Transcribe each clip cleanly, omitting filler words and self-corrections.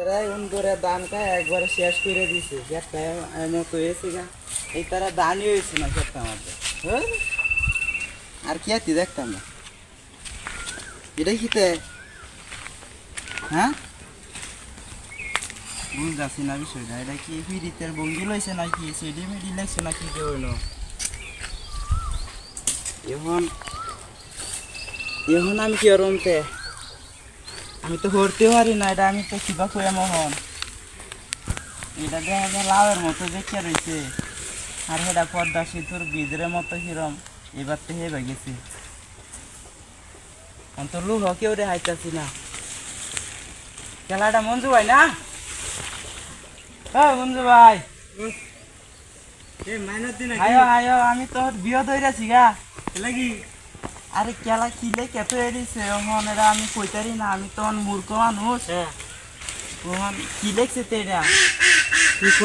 তারা উন্দরে ধান খায় একবারে শেষ করে দিছে একটা মতো হয়েছে গা এই তারা দানই হয়েছে না খেতে আমাদের আর কি আতি দেখতাম না এটা খেতে হ্যাঁ বুঝতেছি না বিষয়টা এটা কি ফিরিতের বঙ্গি লইছে নাকি সেডি মেডি লাগছে নাকি কেউ হইল এখন এখন আমি কি রমতে আমি তো করতে পারি না এটা আমি তো কিবা কই মোহন এটা দেখা যায় লাউয়ের মতো দেখে রয়েছে আর সেটা পদ্মা সেতুর বীজের মতো হিরম এবার তো হেবে গেছে অন্তর লুহ কেউ রে হাইতাছি না খেলাটা মঞ্জু ভাই না হ্যাঁ মঞ্জু ভাই আয়ো আয়ো আমি তো বিয়ে ধরেছি গা লাগি আরে খেলা কিলে কেত এরিছে এখন এরা আমি কইতারি না আমি তো মূর্খ মানুষ ওখান কি লেখছে তো এটা তুই ক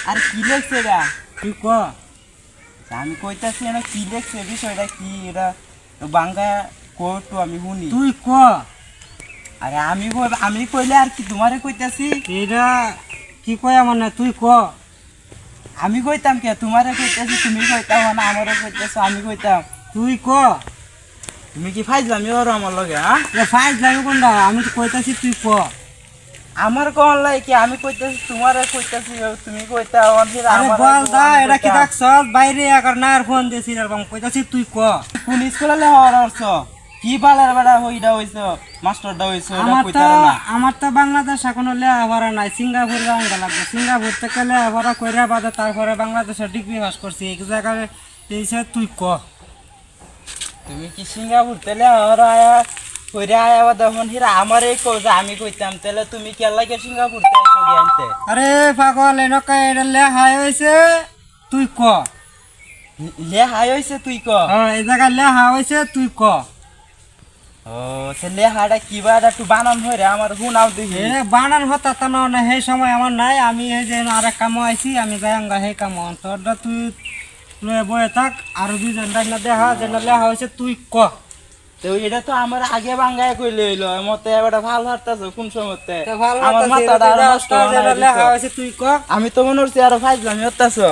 আর কি লেখছে এটা তুই ক আমি কইতাছি না কি লেখছে বিষয়টা কি এটা বাংলা কোটো আমি শুনি তুই ক আরে আমি কইলে আর কি তোমারে কইতাছি এটা কি কয় আমার না তুই ক আমি কইতাম কে তোমারে কইতাছি তুমি কইতাম না আমারে কইতাছো আমি কইতাম তুই ক তুমি কি ফাইজলামি করো আমার লগে হ্যাঁ ফাইজ লাগে কোনটা আমি তো কইতাছি তুই ক আমার কোন লাই কি আমি কইতাছি তোমারে কইতাছি তুমি কইতা আরে বল দা এটা কি দেখছ বাইরে একর নার ফোন দিছি এরকম কইতাছি তুই ক কোন স্কুলে হরছ কি বালার বেড়া হইডা হইছো মাস্টারডা হইছো এটা কইতার না আমার তো বাংলাদেশ এখনো লেখাপড়া নাই সিঙ্গাপুর যাওয়া লাগবে সিঙ্গাপুর থেকে লেখাপড়া কইরা বাদে তারপরে বাংলাদেশের ডিগ্রি পাস করছি এক জায়গায় এইসে তুই ক তুমি কি সিঙ্গাপুর তেলে হরা আয়া কইরা আয়া তখন হিরা আমারই কও যে আমি কইতাম তাহলে তুমি কি লাগে সিঙ্গাপুর তে আইছো জ্ঞানতে আরে পাগল এনকা এটা লেখাই হইছে তুই ক লে হাই হইছে তুই ক এই জায়গায় লেখা হইছে তুই ক ও সে লে হাড়া কিবা একটু বানান হইরে আমার হুনাও দেখি এ বানান হতা তা না সেই সময় আমার নাই আমি এই যে আরেক কাম আইছি আমি যাইঙ্গা সেই কাম তোরটা তুই লয়ে বয়ে থাক আর দুইজন না দেখা যেন লেখা হইছে তুই ক তো এটা তো আমার আগে বাঙ্গায় কইলে হইলো মতে এবারে ভালো হারতাছো কোন সময়তে ভালো আমার মাথাটা নষ্ট লেখা হইছে তুই ক আমি তো মনে হচ্ছে আরো ফাইজলামি হতাছো